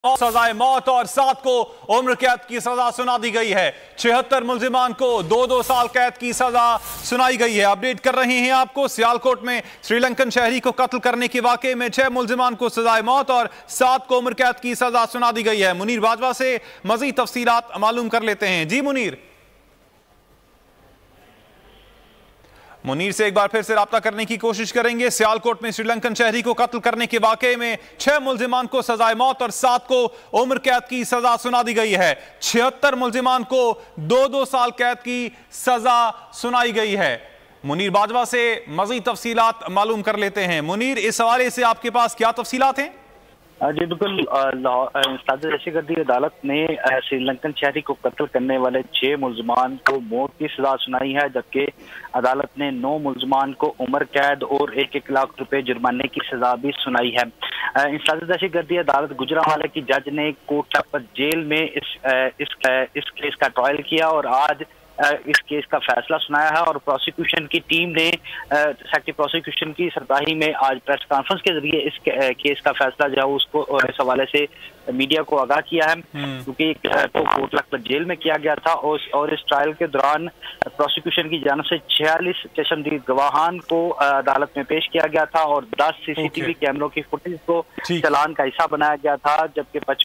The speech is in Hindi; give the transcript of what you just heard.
सजाए मौत और 7 को उम्र कैद की सजा सुना दी गई है। 76 मुल्जिमान को 2-2 साल कैद की सजा सुनाई गई है। अपडेट कर रहे हैं आपको, सियालकोट में श्रीलंकन शहरी को कत्ल करने के वाकये में 6 मुल्जिमान को सजाए मौत और 7 को उम्र कैद की सजा सुना दी गई है। मुनीर बाजवा से मजीद तफसीलात मालूम कर लेते हैं। जी मुनीर, मुनीर से एक बार फिर से राब्ता करने की कोशिश करेंगे। सियालकोट में श्रीलंकन शहरी को कत्ल करने के वाकये में 6 मुल्जिमान को सजाए मौत और 7 को उम्र कैद की सजा सुना दी गई है। 76 मुल्जिमान को 2-2 साल कैद की सजा सुनाई गई है। मुनीर बाजवा से मजीद तफसीलात मालूम कर लेते हैं। मुनीर, इस हवाले से आपके पास क्या तफसीलात हैं? जी बिल्कुल, दहशतगर्दी अदालत ने श्रीलंकन शहरी को कत्ल करने वाले 6 मुल्जिमान को मौत की सजा सुनाई है, जबकि अदालत ने 9 मुल्जिमान को उम्र कैद और 1-1 लाख रुपए जुर्माने की सजा भी सुनाई है। दहशतगर्दी अदालत गुजरांवाला की जज ने कोटला जेल में इस केस का ट्रायल किया और आज इस केस का फैसला सुनाया है। और प्रोसिक्यूशन की टीम ने सेक्रेटरी प्रोसिक्यूशन की सरबराही में आज प्रेस कॉन्फ्रेंस के जरिए इस केस का फैसला जो है उसको इस हवाले से मीडिया को आगाह किया है, क्योंकि तो कोटला जेल में किया गया था और इस ट्रायल के दौरान प्रोसिक्यूशन की जानिब से 46 चश्मदीद गवाहान को अदालत में पेश किया गया था और 10 CCTV कैमरों की फुटेज को चालान का हिस्सा बनाया गया था, जबकि